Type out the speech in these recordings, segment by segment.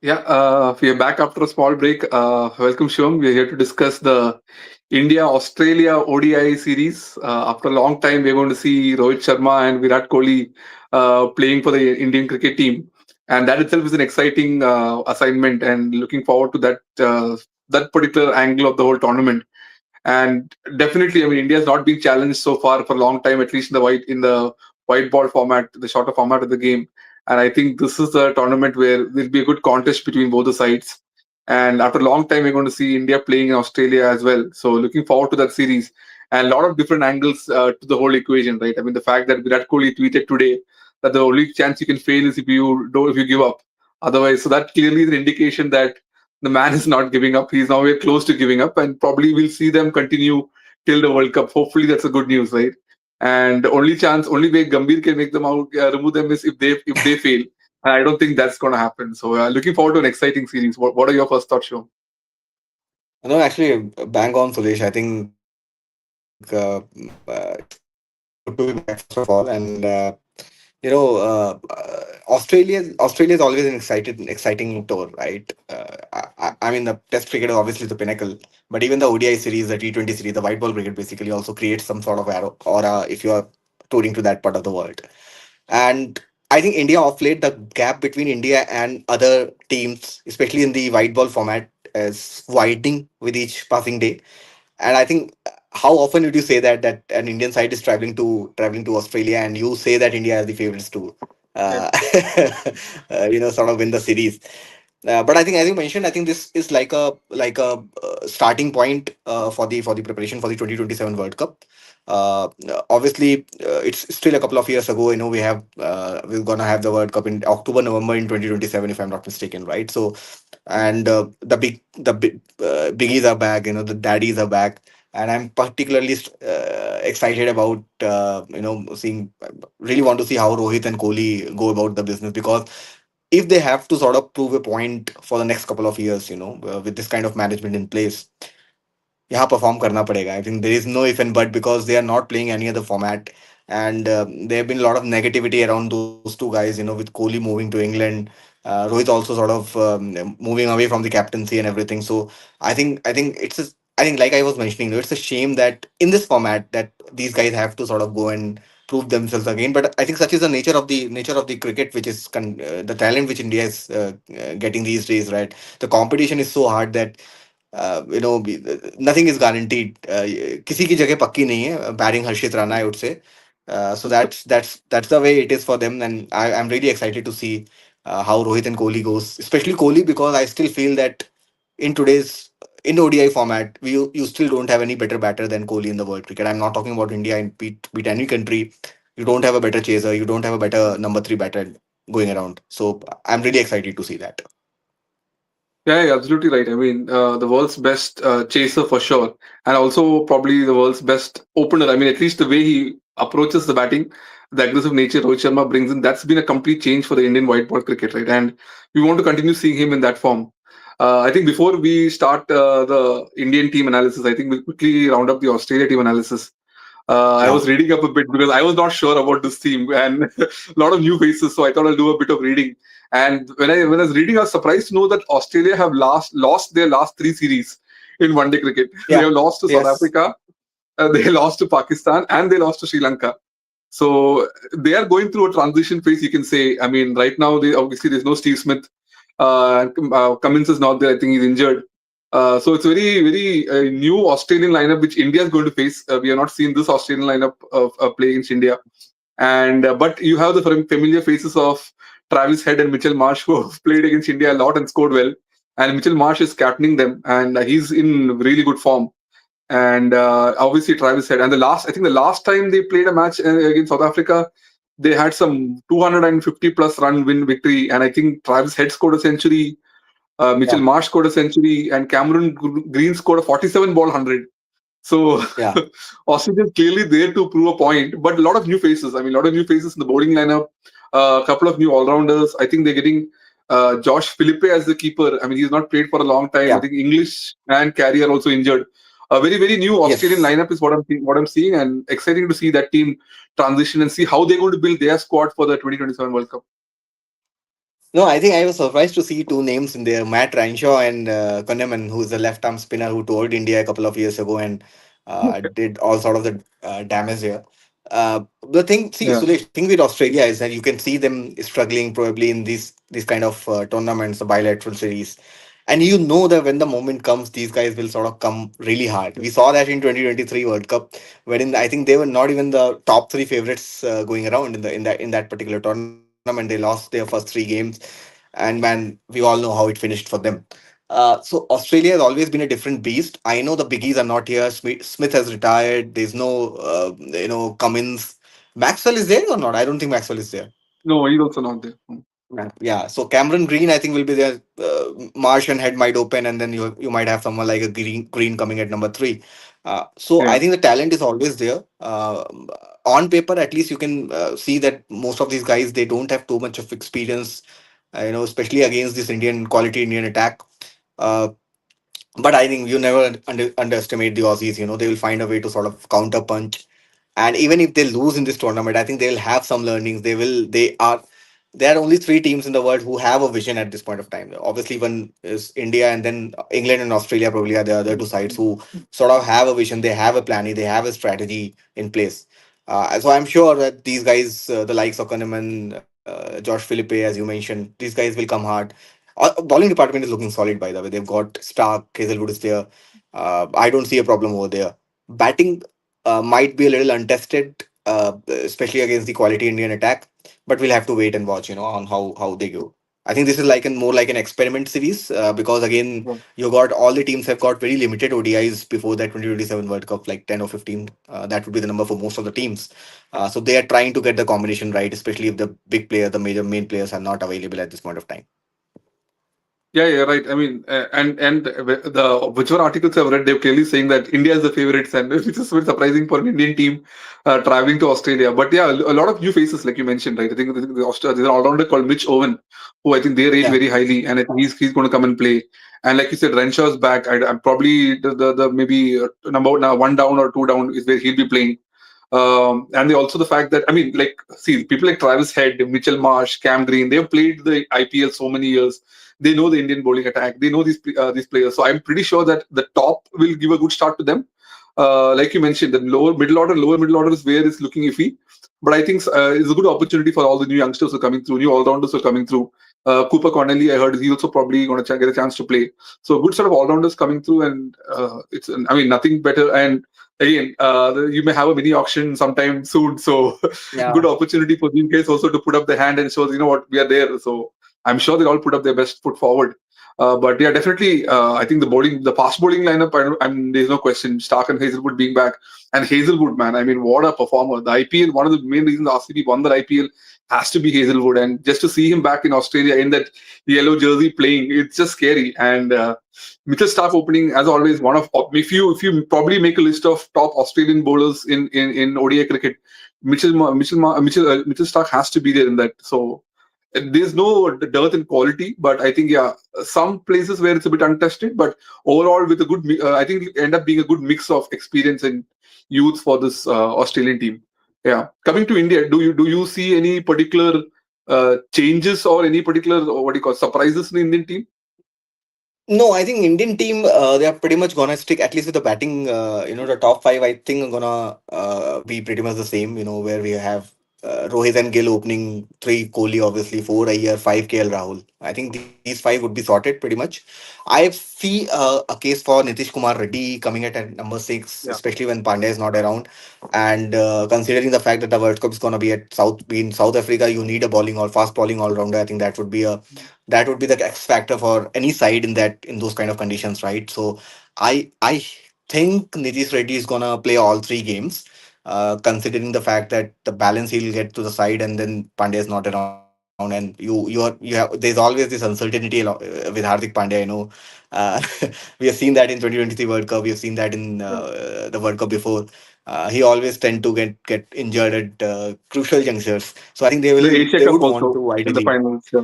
Yeah, we are back after a small break. Welcome, Shubham. We are here to discuss the India-Australia ODI series. After a long time, we're going to see Rohit Sharma and Virat Kohli playing for the Indian cricket team, and that itself is an exciting assignment. And looking forward to that particular angle of the whole tournament. And definitely, I mean, India has not been challenged so far for a long time, at least in the white ball format, the shorter format of the game. And I think this is a tournament where there'll be a good contest between both the sides. And after a long time, we're going to see India playing in Australia as well. So looking forward to that series and a lot of different angles to the whole equation, right? I mean, the fact that Virat Kohli tweeted today that the only chance you can fail is if you give up. Otherwise, so that clearly is an indication that the man is not giving up. He's nowhere close to giving up, and probably we'll see them continue till the World Cup. Hopefully, that's a good news, right? And the only way Gambhir can make them out, remove them is if they fail. And I don't think that's going to happen. So, looking forward to an exciting series. What are your first thoughts, Shom? No, actually, bang on, Suresh. I think it's good to be back first of all, and Australia is always an exciting tour, right? I mean, the Test cricket is obviously the pinnacle, but even the ODI series, the T20 series, the white ball cricket basically also creates some sort of aura if you are touring to that part of the world. And I think India off late, the gap between India and other teams, especially in the white ball format, is widening with each passing day. And I think how often would you say that an Indian side is traveling to Australia, and you say that India is the favorites to, Yeah. uh, sort of win the series. But I think, as you mentioned, I think this is like a starting point for the preparation for the 2027 World Cup. Obviously, it's still a couple of years ago. We're gonna have the World Cup in October, November in 2027, if I'm not mistaken, right? So, and the biggies are back. The daddies are back, and I'm particularly excited about seeing. Really want to see how Rohit and Kohli go about the business, because if they have to sort of prove a point for the next couple of years, with this kind of management in place, यहाँ perform करना पड़ेगा. I think there is no if and but, because they are not playing any other format, and there have been a lot of negativity around those two guys. With Kohli moving to England, Rohit also sort of moving away from the captaincy and everything. So I think I think, like I was mentioning, it's a shame that in this format that these guys have to sort of go and prove themselves again. But I think such is the nature of the cricket, which is the talent which India is getting these days, right? The competition is so hard that nothing is guaranteed. किसी की जगह पक्की नहीं है. Barring Harshit Rana, I would say. So that's the way it is for them, and I'm really excited to see how Rohit and Kohli goes, especially Kohli, because I still feel that in today's in ODI format, you still don't have any better batter than Kohli in the world cricket. I'm not talking about India, and beat any country. You don't have a better chaser. You don't have a better number three batter going around. So I'm really excited to see that. Yeah, you're absolutely right. I mean, the world's best chaser for sure, and also probably the world's best opener. I mean, at least the way he approaches the batting, the aggressive nature Rohit Sharma brings in, that's been a complete change for the Indian white ball cricket, right? And we want to continue seeing him in that form. I think before we start the Indian team analysis, I think we'll quickly round up the Australia team analysis. I Yeah. was reading up a bit because I was not sure about this team and a lot of new faces, so I thought I'll do a bit of reading. And when I was reading, I was surprised to know that Australia have lost their last three series in one day cricket. They Yeah. have lost to South Yes. Africa, they lost to Pakistan, and they lost to Sri Lanka. So they are going through a transition phase, you can say. I mean, right now, obviously there's no Steve Smith. Cummins is not there. I think he's injured. So it's very, very new Australian lineup which India is going to face. We have not seen this Australian lineup of play against India, and but you have the familiar faces of Travis Head and Mitchell Marsh who have played against India a lot and scored well. And Mitchell Marsh is captaining them, and he's in really good form. And obviously Travis Head. And I think the last time they played a match against South Africa, they had some 250 plus run win victory. And I think Travis Head scored a century, Mitchell Yeah. Marsh scored a century, and Cameron Green scored a 47 ball 100. So Yeah. Australia is clearly there to prove a point, but a lot of new faces. I mean, a lot of new faces in the bowling lineup, a couple of new all rounders. I think they're getting Josh Philippe as the keeper. I mean, he's not played for a long time. I Yeah. think English and Carey are also injured. A very, very new Australian Yes. lineup is what I'm seeing, and exciting to see that team transition and see how they're going to build their squad for the 2027 World Cup. No, I think I was surprised to see two names in there, Matt Ranshaw and Konneman, who is a left-arm spinner who toured India a couple of years ago and did all sort of the damage here. The thing, see, Yeah. Suresh, thing with Australia is that you can see them struggling probably in these kind of tournaments, the bilateral series, and you know that when the moment comes, these guys will sort of come really hard. We saw that in 2023 World Cup, wherein I think they were not even the top three favorites going around in that particular tournament. They lost their first three games, and man, we all know how it finished for them. So Australia has always been a different beast. I know the biggies are not here. Smith has retired. There's no, Cummins. Maxwell is there or not? I don't think Maxwell is there. No, he's also not there. Yeah. So Cameron Green, I think, will be there. Marsh and Head might open, and then you might have someone like a Green coming at number three. So I Yeah. think the talent is always there. On paper, at least you can see that most of these guys they don't have too much of experience. Especially against this Indian quality Indian attack. Uh, but I think you never underestimate the Aussies. They will find a way to sort of counter punch, and even if they lose in this tournament, I think they'll have some learnings. There are only three teams in the world who have a vision at this point of time. Obviously, one is India, and then England and Australia probably are the other two sides who sort of have a vision. They have a plan, they have a strategy in place. So I'm sure that these guys, the likes of Kahneman, Josh Philippe, as you mentioned, these guys will come hard. Bowling department is looking solid, by the way. They've got Stark, Hazelwood is there. I don't see a problem over there. Batting might be a little untested, especially against the quality Indian attack. But we'll have to wait and watch, on how they go. I think this is more like an experiment series because again, Yeah. you got all the teams have got very limited ODIs before that 2027 World Cup, like 10 or 15. That would be the number for most of the teams. So they are trying to get the combination right, especially if the big player, the major main players are not available at this point of time. Yeah, yeah, right. I mean, the whichever articles I've read, they're clearly saying that India is the favorites, and which is very surprising for an Indian team traveling to Australia. But yeah, a lot of new faces, like you mentioned, right? I think there's an all-rounder called Mitch Owen, who I think they rate Yeah. very highly, and I think he's going to come and play. And like you said, Renshaw's back. I'm probably the maybe number now one down or two down is where he'll be playing. And also the fact that I mean, like, see, people like Travis Head, Mitchell Marsh, Cam Green, they've played the IPL so many years. They know the Indian bowling attack. They know these players. So I'm pretty sure that the top will give a good start to them. Like you mentioned, the lower middle order is where it's looking iffy. But I think it's a good opportunity for all the new youngsters who are coming through, new all rounders who are coming through. Cooper Connelly, I heard he's also probably going to get a chance to play. So good sort of all rounders coming through, and I mean, nothing better. And again, you may have a mini auction sometime soon. So Yeah. good opportunity for these guys also to put up their hand and show, you know what, we are there. So I'm sure they'll all put up their best foot forward. But yeah, definitely, I think the fast bowling lineup, I mean, there's no question. Stark and Hazelwood being back, and Hazelwood, man, I mean, what a performer! The IPL, one of the main reasons RCB won the IPL has to be Hazelwood, and just to see him back in Australia in that yellow jersey playing, it's just scary. And Mitchell Stark opening, as always, one of if you probably make a list of top Australian bowlers in ODI cricket, Mitchell Stark has to be there in that. So there's no dearth in quality, but I think yeah, some places where it's a bit untested, but overall with a good, I think it end up being a good mix of experience and youth for this Australian team. Yeah, coming to India, do you see any particular changes or any particular what do you call surprises in the Indian team? No, I think Indian team they are pretty much gonna stick at least with the batting. The top five I think are gonna be pretty much the same. Where we have Rohit and Gill opening, three Kohli obviously, four Iyer, five KL Rahul. I think these five would be sorted pretty much. I see a case for Nitish Kumar Reddy coming at number six, Yeah. especially when Pandya is not around, and considering the fact that the World Cup is gonna be in South Africa, you need a bowling or fast bowling all rounder. I think that would be the X factor for any side in those kind of conditions, right? So I think Nitish Reddy is gonna play all three games, considering the fact that the balance he'll get to the side and then Pandya is not around, and you have there's always this uncertainty with Hardik Pandya. Uh, we have seen that in 2023 World Cup. We have seen that in the World Cup before. He always tend to get injured at crucial junctures. So I think they The will Asia they Cup would want also to in the ideally. finals. Yeah.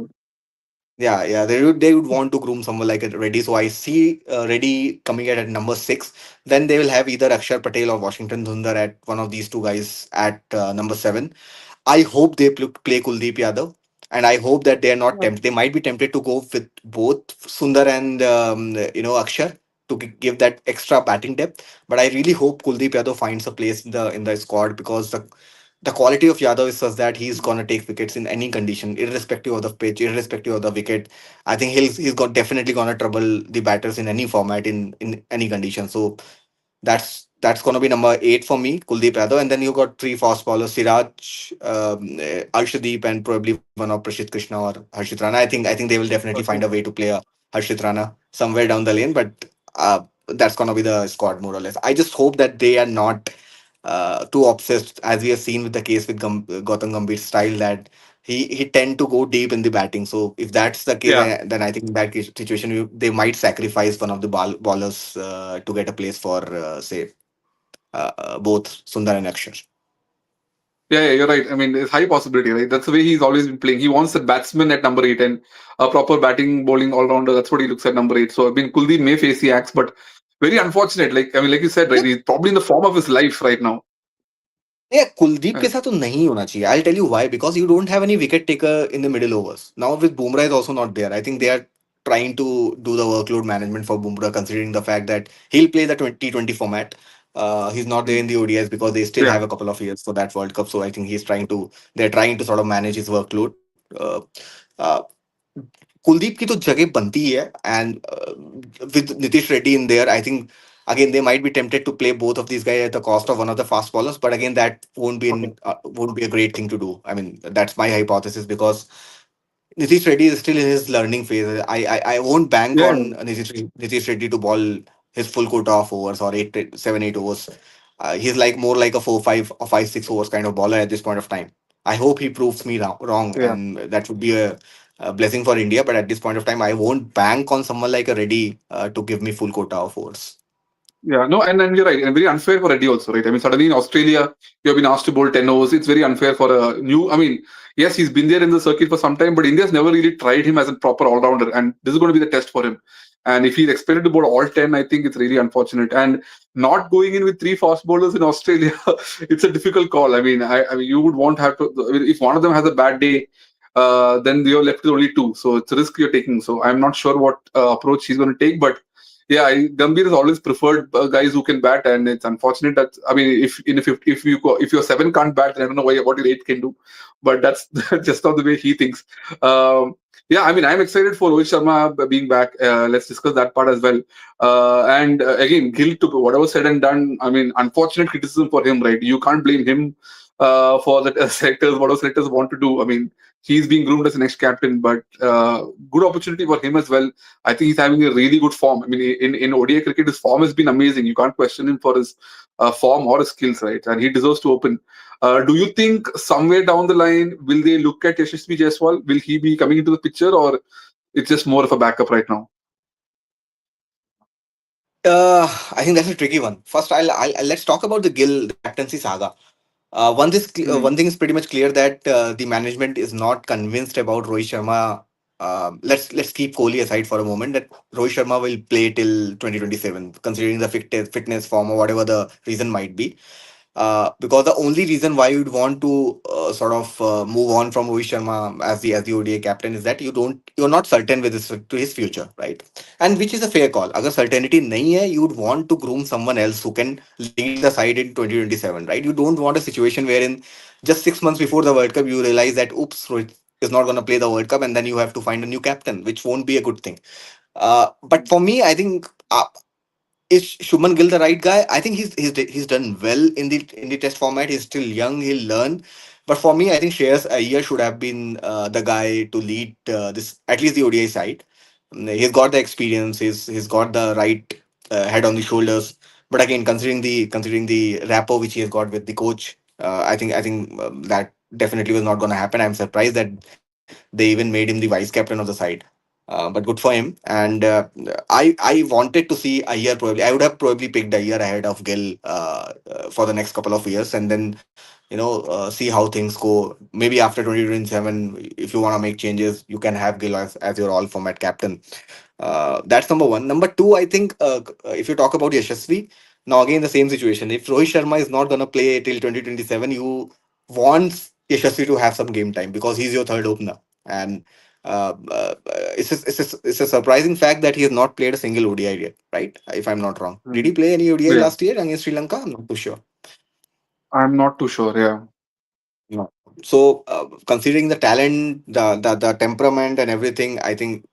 Yeah, they would want to groom someone like a Reddy. So I see Reddy coming at number six. Then they will have either Akshar Patel or Washington Sundar at one of these two guys at number seven. I hope they play Kuldeep Yadav. and I hope that they are not Yeah. tempted. They might be tempted to go with both Sundar and Akshar to give that extra batting depth. But I really hope Kuldeep Yadav finds a place in the squad, because the quality of Yadav is such that he's gonna take wickets in any condition, irrespective of the pitch, irrespective of the wicket. I think he's got definitely gonna trouble the batters in any format, in any condition. So that's going to be number 8 for me, Kuldeep Yadav. And then you got three fast bowlers: Siraj, Arshdeep, and probably one of Prashit Krishna or Harshit Rana. I think they will definitely find a Okay. way to play a Harshit Rana somewhere down the lane, but that's going to be the squad more or less. I just hope that they are not too obsessed, as we have seen with the case with Gautam Gambhir's style, that he tend to go deep in the batting. So if that's the case, Yeah. then I think in that situation they might sacrifice one of the bowlers to get a place for say both Sundar and Akshar. Yeah, you're right. I mean, it's high possibility, right? That's the way he's always been playing. He wants a batsman at number 8 and a proper batting, bowling all rounder. That's what he looks at number 8. So, I mean, Kuldeep may face the axe, but very unfortunate. Like, I mean, like you said, right? Yeah, He's probably in the form of his life right now. yeah, Kuldeep Uh, के साथ तो नहीं होना चाहिए. I'll tell you why. Because you don't have any wicket taker in the middle overs. Now with Bumrah is also not there. I think they are trying to do the workload management for Bumrah, considering the fact that he'll play the 2020 format. He's not there in the ODIs because they still yeah, have a couple of years for that World Cup. So I think they're trying to sort of manage his workload. Uh, Kuldeep की तो जगह बनती ही है, and with Nitish Reddy in there, I think again they might be tempted to play both of these guys at the cost of one of the fast bowlers, but again that okay. won't be a great thing to do. I mean, that's my hypothesis, because Nitish Reddy is still in his learning phase. I won't bank Yeah, on Nitish Reddy to bowl his full quota of overs, or 7 8 overs. He's like more like a 4 5 or 5 6 overs kind of bowler at this point of time. I hope he proves me wrong, yeah. and that would be a blessing for India. But at this point of time, I won't bank on someone like a Reddy to give me full quota of overs. Yeah, no, and you're right, and very unfair for Reddy also, right? I mean, suddenly in Australia, you have been asked to bowl 10 overs. It's very unfair for a new. I mean, yes, he's been there in the circuit for some time, but India's never really tried him as a proper all rounder, and this is going to be the test for him. And if he's expected to bowl all 10, I think it's really unfortunate. And not going in with three fast bowlers in Australia, it's a difficult call. I mean, you would want to have to. I mean, if one of them has a bad day, then you're left with only two. So it's a risk you're taking. So I'm not sure what approach he's going to take, but yeah, Gambhir has always preferred guys who can bat, and it's unfortunate that I mean, if your seven can't bat, then I don't know what your eight can do, but that's just not the way he thinks. Yeah, I mean, I'm excited for Rohit Sharma being back. Let's discuss that part as well. And again, Gill took whatever said and done. I mean, unfortunate criticism for him, right? You can't blame him for the selectors, whatever selectors want to do. I mean, he's being groomed as the next captain, but good opportunity for him as well. I think he's having a really good form. I mean, in ODI cricket, his form has been amazing. You can't question him for his form or his skills, right? And he deserves to open. Do you think somewhere down the line, will they look at Yashasvi Jaiswal? Will he be coming into the picture, or it's just more of a backup right now? I think that's a tricky one. First, let's talk about the captaincy saga. Mm. One thing is pretty much clear, that the management is not convinced about Rohit Sharma. Let's keep Kohli aside for a moment. That Rohit Sharma will play till 2027, considering the fitness form or whatever the reason might be. Because the only reason why you'd want to move on from Rohit Sharma as the ODI captain is that you're not certain with his future, right? And which is a fair call. अगर certainty नहीं है, you'd want to groom someone else who can lead the side in 2027, right? You don't want a situation wherein just 6 months before the World Cup you realize that oops, Rohit is not going to play the World Cup, and then you have to find a new captain, which won't be a good thing. But for me, I think is Shubman Gill the right guy? I think he's done well in the test format. He's still young. He'll learn. But for me, I think Shreyas Iyer should have been the guy to lead this, at least the ODI side. He's got the experience. He's got the right head on the shoulders. But again, considering the rapport which he has got with the coach, I think that definitely was not going to happen. I'm surprised that they even made him the vice captain of the side. But good for him. And I wanted to see Iyer probably. I would have probably picked Iyer ahead of Gill for the next couple of years, and then see how things go. Maybe after 2027, if you want to make changes, you can have Gill as your all format captain. That's number one. Number two, I think if you talk about Yashasvi, now again the same situation. If Rohit Sharma is not gonna play till 2027, you want Yashasvi to have some game time because he's your third opener. And it's a surprising fact that he has not played a single ODI yet, right? If I'm not wrong. Did he Mm. play any ODI Yeah, last year against Sri Lanka? I'm not too sure. I'm not too sure. Yeah, No. So, considering the talent, the temperament, and everything, I think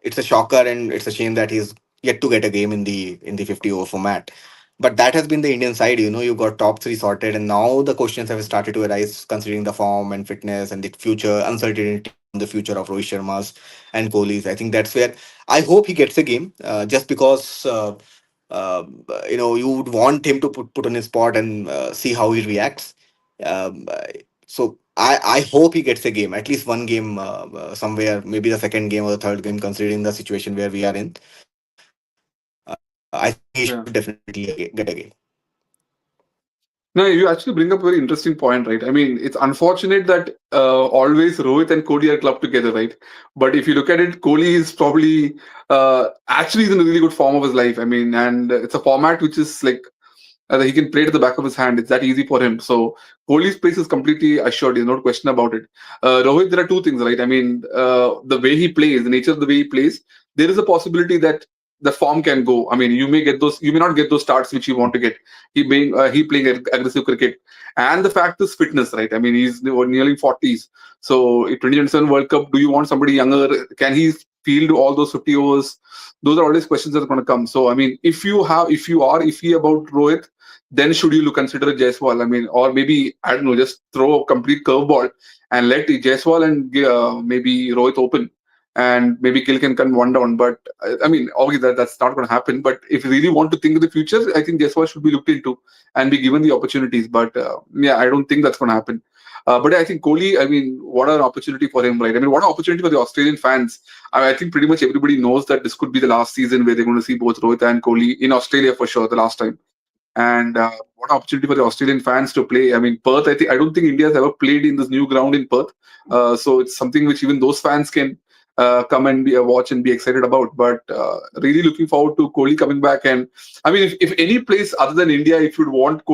it's a shocker and it's a shame that he's yet to get a game in the 50 over format. But that has been the Indian side. You got top three sorted, and now the questions have started to arise considering the form and fitness and the future uncertainty around the future of Rohit Sharma's and Kohli's. I think that's where I hope he gets a game, just because. Uh, you would want him to put on his spot and see how he reacts. Um, so I hope he gets a game, at least one game somewhere, maybe the second game or the third game, considering the situation where we are in. I think he should yeah. definitely get a game. No, you actually bring up a very interesting point, right? I mean, it's unfortunate that always Rohit and Kohli are clubbed together, right? But if you look at it, Kohli is probably actually is in a really good form of his life. I mean, and it's a format which is like he can play to the back of his hand. It's that easy for him. So Kohli's place is completely assured. There's no question about it. Rohit, there are two things, right? I mean, the way he plays, the nature of the way he plays, there is a possibility that the form can go. I mean, you may not get those starts which you want to get. He playing aggressive cricket, and the fact is fitness, right? I mean, he's nearly 40s. So, in 2027 World Cup, do you want somebody younger? Can he field all those 50 overs? Those are always questions that are going to come. So, I mean, if you are iffy about Rohit, then should you look consider Jaiswal? I mean, or maybe I don't know, just throw a complete curveball and let Jaiswal and maybe Rohit open, and maybe Gill can come one down. But I mean, obviously that's not going to happen. But if you really want to think of the future, I think Jaiswal should be looked into and be given the opportunities. But yeah, I don't think that's going to happen. But I think Kohli, I mean, what an opportunity for him, right? I mean, what an opportunity for the Australian fans. I think pretty much everybody knows that this could be the last season where they're going to see both Rohit and Kohli in Australia for sure, the last time. And what an opportunity for the Australian fans to play. I mean, Perth. I don't think India has ever played in this new ground in Perth. So it's something which even those fans can come and watch and be excited about. But really looking forward to Kohli coming back. And I mean, if any place other than India, if you want to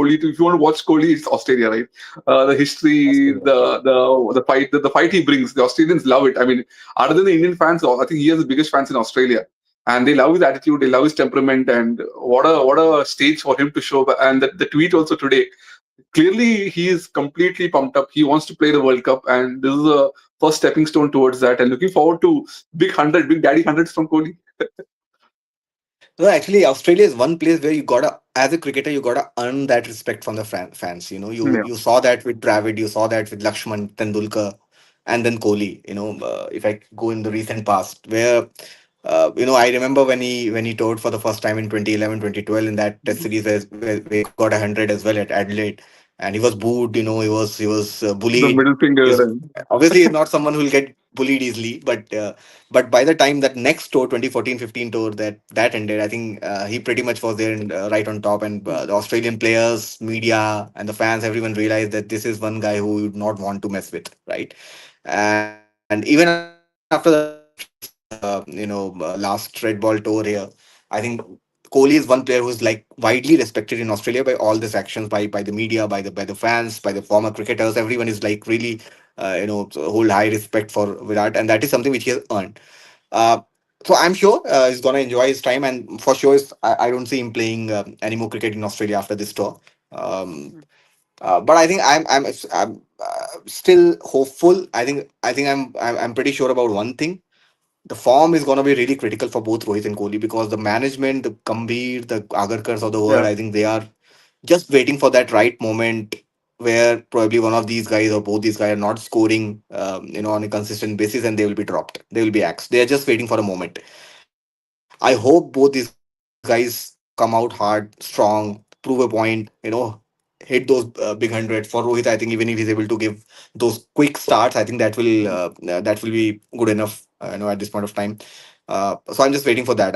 watch Kohli, it's Australia, right? The history, the fight, the fight he brings, the Australians love it. I mean, other than the Indian fans, I think he has the biggest fans in Australia, and they love his attitude, they love his temperament, and what a stage for him to show. And the tweet also today, clearly he is completely pumped up. He wants to play the World Cup, and this is a first stepping stone towards that. And looking forward to big daddy hundreds from Kohli. No, actually, Australia is one place where you gotta, as a cricketer, you gotta earn that respect from the fans. You Yeah, you saw that with Dravid, you saw that with Lakshman, Tendulkar, and then Kohli. If I go in the recent past, where I remember when he toured for the first time in 2011, 2012 in that Test series where he got 100 as well at Adelaide, and he was booed. He was the bullied. middle finger He's and obviously he's not someone who will get bullied easily, but by the time that next tour, 2014-15 tour, that ended, I think he pretty much was there right on top, and the Australian players, media, and the fans, everyone realized that this is one guy who you would not want to mess with, right? And even after the last red ball tour here, I think Kohli is one player who's like widely respected in Australia by all these actions, by the media, by the fans, by the former cricketers. Everyone is like really hold high respect for Virat, and that is something which he has earned. Uh, so I'm sure he's gonna enjoy his time, and for sure, I don't see him playing any more cricket in Australia after this tour. Um, but I think I'm still hopeful. I think I'm pretty sure about one thing. The form is going to be really critical for both Rohit and Kohli, because the management, the Gambhir, the Agarkars of the world, yeah. I think they are just waiting for that right moment where probably one of these guys or both these guys are not scoring, on a consistent basis, and they will be dropped. They will be axed. They are just waiting for a moment. I hope both these guys come out hard, strong, prove a point. Hit those big hundred. For Rohit, I think even if he's able to give those quick starts, I think that will be good enough. At this point of time. So I'm just waiting for that.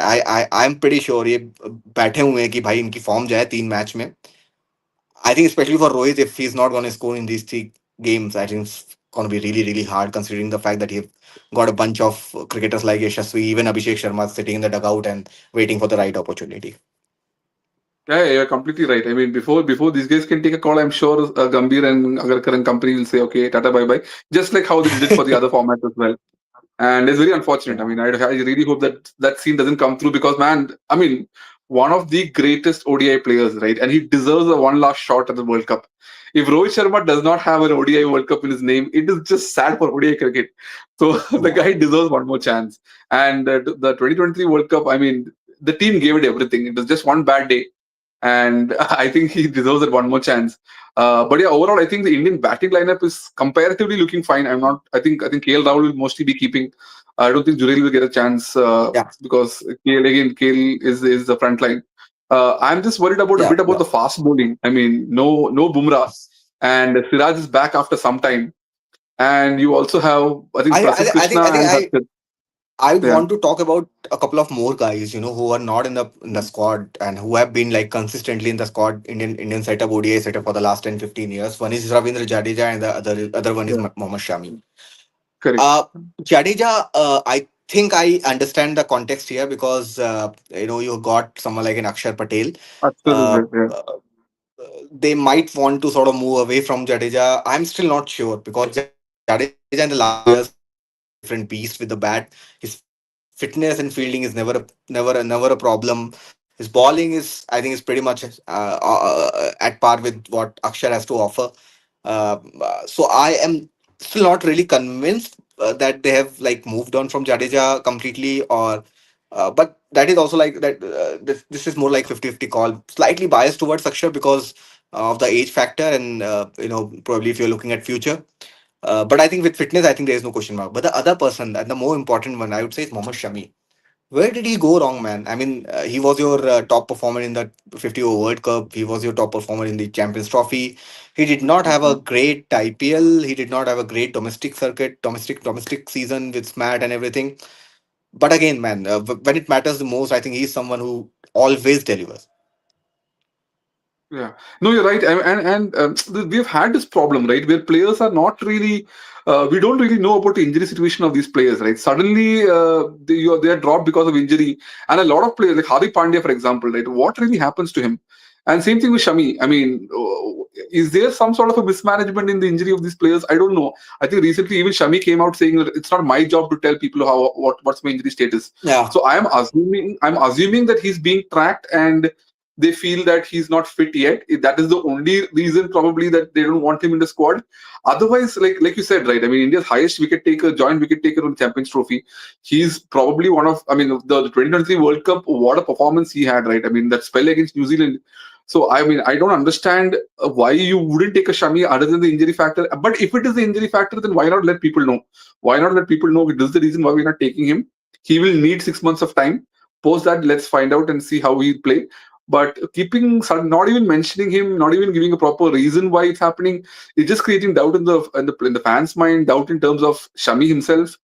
I'm pretty sure ये बैठे हुए हैं कि भाई इनकी form जाए 3 match में. I think especially for Rohit, if he's not going to score in these 3 games, I think it's going to be really, really hard considering the fact that he's got a bunch of cricketers like Yashasvi, even Abhishek Sharma sitting in the dugout and waiting for the right opportunity. Yeah, yeah, you're completely right. I mean, before these guys can take a call, I'm sure Gambhir and Agarkar and company will say, okay, tata, bye bye. Just like how they did it for the other formats as well. And it's very unfortunate. I Yeah. mean, I really hope that that scene doesn't come through because, man, I mean, one of the greatest ODI players, right? And he deserves a one last shot at the World Cup. If Rohit Sharma does not have an ODI World Cup in his name, it is just sad for ODI cricket. So the Yeah. guy deserves one more chance. And the 2023 World Cup, I mean, the team gave it everything. It was just one bad day, and I think he deserves it one more chance. But yeah, overall, I think the Indian batting lineup is comparatively looking fine. I'm not. I think KL Rahul will mostly be keeping. I don't think Jurel will get a chance Yeah. because KL is the front line. I'm just worried about a Yeah. bit about Yeah. the fast bowling. I mean, no Bumrah, and Siraj is back after some time, and you also have I think Prasidh Krishna I think and Harshit. I would Yeah, want to talk about a couple of more guys, who are not in the squad and who have been like consistently in the squad Indian setup, ODI setup for the last 10-15 years. One is Ravindra Jadeja and the other one is yeah, Mohammad Shami. correct. Uh, Jadeja, I think I understand the context here because you got someone like an Akshar Patel. Ashwin is Uh, there. Yeah, uh, they might want to sort of move away from Jadeja. I'm still not sure because Jadeja in the last few years has been a different beast with the bat. His fitness and fielding is never a problem. His bowling is, I think, is pretty much at par with what Akshar has to offer. So I am still not really convinced that they have like moved on from Jadeja completely, or but that is also like that. This is more like 50-50 call, slightly biased towards Akshar because of the age factor, and probably if you're looking at future. But I think with fitness, I think there is no question mark. But the other person and the more important one, I would say, is Mohammad Shami. Where did he go wrong, man? I mean, he was your top performer in the 50 over World Cup. He was your top performer in the Champions Trophy. He did not have a great IPL. He did not have a great domestic circuit, domestic season with SMAT and everything. But again, man, when it matters the most, I think he's someone who always delivers. yeah. No, you're right. We've had this problem, right, where players are not really. We don't really know about the injury situation of these players, right? Suddenly, they are dropped because of injury, and a lot of players, like Hardik Pandya, for example, right? What really happens to him? And same thing with Shami. I mean, is there some sort of a mismanagement in the injury of these players? I don't know. I think recently even Shami came out saying that it's not my job to tell people what's my injury status. Yeah. So I'm assuming that he's being tracked and they feel that he's not fit yet. That is the only reason probably that they don't want him in the squad. Otherwise, like you said, right? I mean, India's highest wicket taker, joint wicket taker on the Champions Trophy. He's probably one of. I mean, the 2023 World Cup. What a performance he had, right? I mean, that spell against New Zealand. So I mean, I don't understand why you wouldn't take a Shami other than the injury factor. But if it is the injury factor, then why not let people know? Why not let people know this is the reason why we're not taking him? He will need 6 months of time. Post that, let's find out and see how he play. But not even mentioning him, not even giving a proper reason why it's happening, it's just creating doubt in the fans' mind, doubt in terms of Shami himself.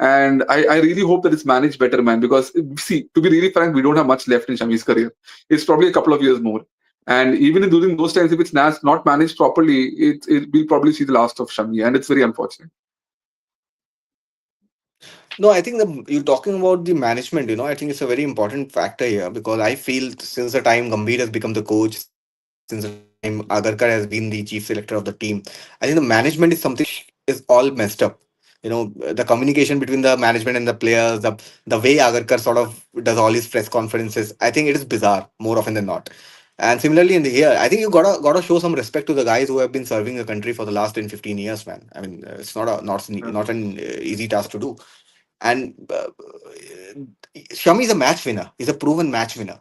And I really hope that it's managed better, man. Because see, to be really frank, we don't have much left in Shami's career. It's probably a couple of years more. And even during those times, if it's not managed properly, it we'll probably see the last of Shami, and it's very unfortunate. No, I think you're talking about the management. I think it's a very important factor here because I feel since the time Gambhir has become the coach, since the time Agarkar has been the chief selector of the team, I think the management is something which is all messed up. The communication between the management and the players, the way Agarkar sort of does all his press conferences, I think it is bizarre more often than not. And similarly in the here, I think you gotta show some respect to the guys who have been serving the country for the last 10-15 years, man. I mean, it's not an easy task to do. And Shami is a match winner. He's a proven match winner.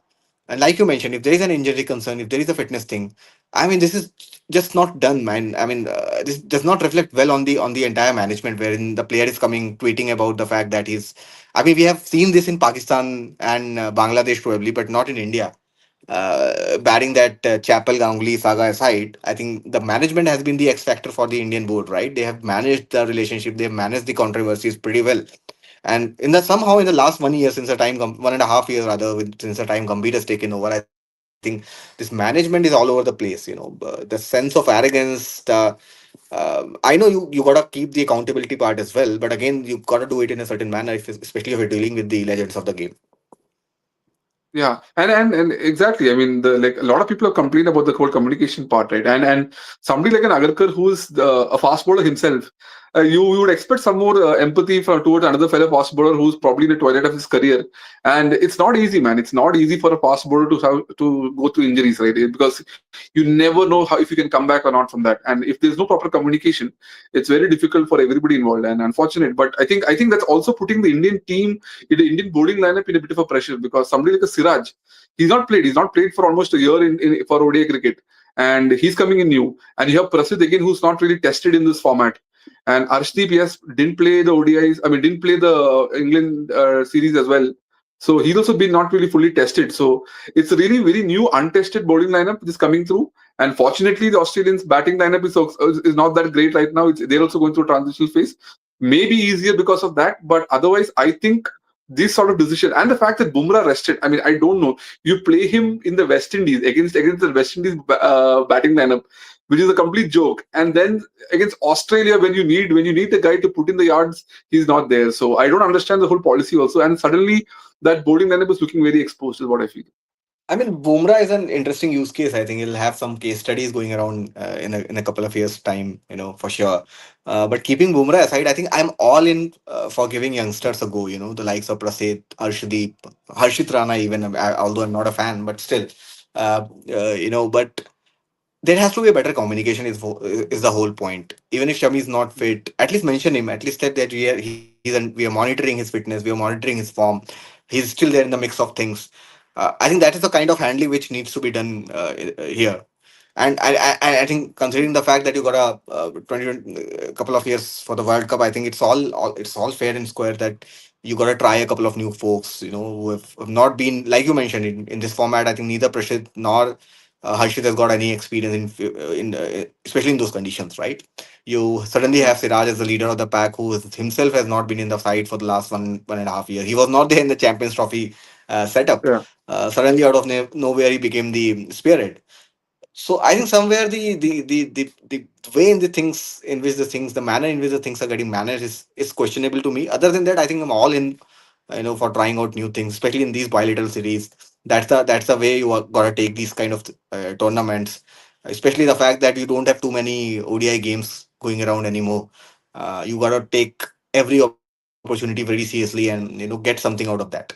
And like you mentioned, if there is an injury concern, if there is a fitness thing, I mean, this is just not done, man. I mean, this does not reflect well on the entire management, wherein the player is coming tweeting about the fact that he's. I mean, we have seen this in Pakistan and Bangladesh probably, but not in India. Barring that Chapel Ganguly saga aside, I think the management has been the X factor for the Indian board, right? They have managed the relationship, they have managed the controversies pretty well. And in the somehow in the last 1 year, since the time 1.5 years rather, since the time Gambhir has taken over, I think this management is all over the place. The sense of arrogance. I know you gotta keep the accountability part as well, but again, you gotta do it in a certain manner, especially if you're dealing with the legends of the game. Yeah, and exactly. I mean, the like a lot of people have complained about the whole communication part, right? And somebody like an Agarkar who's a fast bowler himself, you would expect some more empathy from towards another fellow fast bowler who's probably in the twilight of his career. And it's not easy, man. It's not easy for a fast bowler to have to go through injuries, right? Because you never know how if you can come back or not from that. And if there's no proper communication, it's very difficult for everybody involved and unfortunate. But I think that's also putting the Indian team in the Indian bowling lineup in a bit of a pressure because somebody like a Siraj, he's not played. He's not played for almost a year in for ODI cricket, and he's coming in new. And you have Prasidh again, who's not really tested in this format. And Arshdeep, yes, didn't play the ODIs. I mean, didn't play the England series as well. So he's also been not really fully tested. So it's a really very new, untested bowling lineup which is coming through. And fortunately, the Australians' batting lineup is not that great right now. They're also going through a transitional phase. Maybe easier because of that, but otherwise, I think this sort of decision and the fact that Bumrah rested. I mean, I don't know. You play him in the West Indies against the West Indies batting lineup, which is a complete joke. And then against Australia, when you need the guy to put in the yards, he's not there. So I don't understand the whole policy also. And suddenly that bowling lineup is looking very exposed, is what I feel. I mean, Bumrah is an interesting use case. I think he'll have some case studies going around in a couple of years' time, for sure. But keeping Bumrah aside, I think I'm all in for giving youngsters a go. The likes of Prasid, Arshdeep, Harshit Rana, even although I'm not a fan, but still, But there has to be a better communication is the whole point. Even if Shami is not fit, at least mention him. At least that we are monitoring his fitness, we are monitoring his form. He's still there in the mix of things. I think that is the kind of handling which needs to be done here. And I think considering the fact that you got a couple of years for the World Cup, I think it's all fair and square that you got to try a couple of new folks, who have not been like you mentioned in this format. I think neither Prashit nor Harshit has got any experience in especially in those conditions, right? You suddenly have Siraj as the leader of the pack, who himself has not been in the side for the last 1.5 years. He was not there in the Champions Trophy setup. Yeah. Suddenly, out of nowhere, he became the spearhead. So I think somewhere the way in the things in which the manner in which the things are getting managed is questionable to me. Other than that, I think I'm all in, for trying out new things, especially in these bilateral series. That's the way you are gotta take these kind of tournaments, especially the fact that you don't have too many ODI games going around anymore. You gotta take every opportunity very seriously and get something out of that.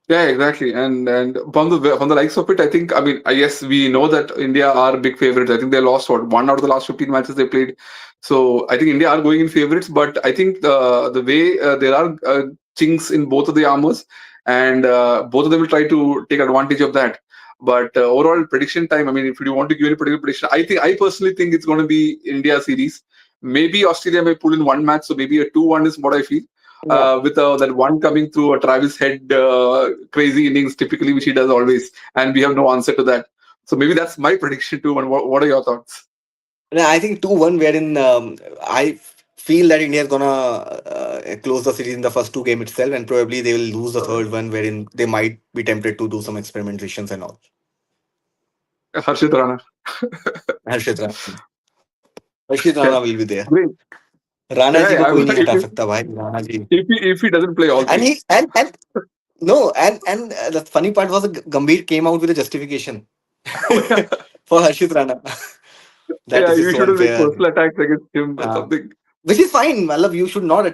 Yeah, exactly. And from the likes of it, I think, I mean, yes, we know that India are big favorites. I think they lost what, one out of the last 15 matches they played. So I think India are going in favorites, but I think the way there are chinks in both of the armors, and both of them will try to take advantage of that. But overall prediction time, I mean, if you want to give any particular prediction, I personally think it's going to be India series. Maybe Australia may pull in one match, so maybe a 2-1 is what I feel with that one coming through a Travis Head crazy innings, typically, which he does always, and we have no answer to that. So maybe that's my prediction too. And what are your thoughts? No, I think 2-1, wherein feel that India is gonna close the series in the first two game itself, and probably they will lose the third one, wherein they might be tempted to do some experimentations and all. Harshit Rana. Harshit Rana Harshit Yeah, Rana will be there. great. Rana Yeah, जी को yeah. कोई नहीं हटा सकता भाई Rana ji. If he doesn't play all And three. he and no and the funny part was Gambhir came out with a justification Oh, yeah, for Harshit Rana that yeah. this is You so shouldn't make unfair. personal attacks against him or Uh, something. which is fine. Malab, you should not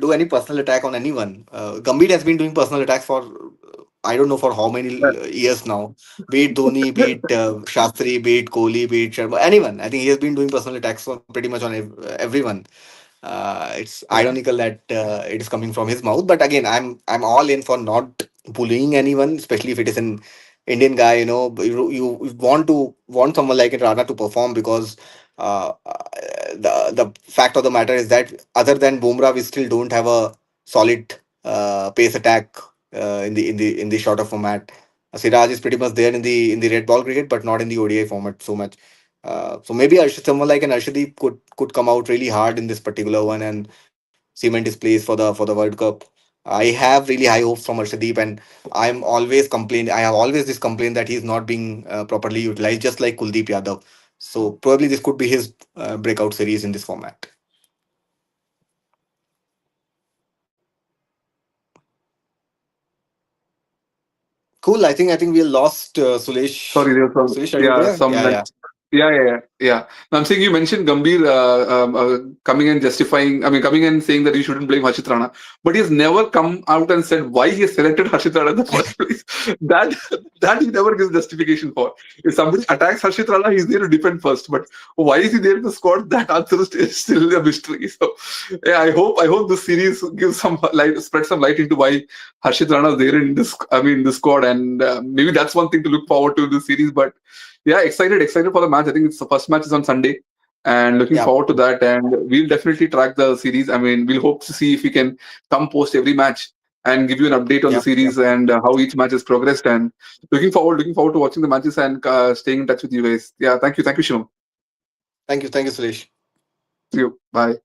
do any personal attack on anyone. Gambhir has been doing personal attacks for I don't know for how many years now. Be it Dhoni, be it Shastri, be it Kohli, be it Sharma, anyone. I think he has been doing personal attacks on pretty much on everyone. It's Yeah, ironical that it is coming from his mouth, but again, I'm all in for not bullying anyone, especially if it is an Indian guy. You want someone like Rana to perform because the fact of the matter is that other than Bumrah, we still don't have a solid pace attack in the shorter format. Siraj is pretty much there in the red ball cricket, but not in the ODI format so much. So maybe someone like an Arshdeep could come out really hard in this particular one and cement his place for the World Cup. I have really high hopes from Arshdeep, and I have always this complaint that he's not being properly utilized, just like Kuldeep Yadav. So probably this could be his breakout series in this format. Cool. I think we lost Sorry, Sulesh. there was some, Sulesh, are you yeah, there? some Yeah, net. yeah, Yeah. Now, I'm saying you mentioned Gambhir coming and justifying, I mean, coming and saying that you shouldn't blame Harshit Rana, but he has never come out and said why he has selected Harshit Rana in the first place. that that he never gives justification for. If somebody attacks Harshit Rana, he's there to defend first. But why is he there in the squad? That answer is still a mystery. So, yeah, I hope this series gives some light, spread some light into why Harshit Rana is there in this. I mean, this squad, and maybe that's one thing to look forward to in this series. But yeah, excited for the match. I think it's the first match is on Sunday, and looking yeah, forward to that. And we'll definitely track the series. I mean, we'll hope to see if we can come post every match and give you an update on the yeah, yeah. series and how each match has progressed. And looking forward to watching the matches and staying in touch with you guys. Yeah, thank you, Shimon. Thank you, Sulesh. See you. Bye.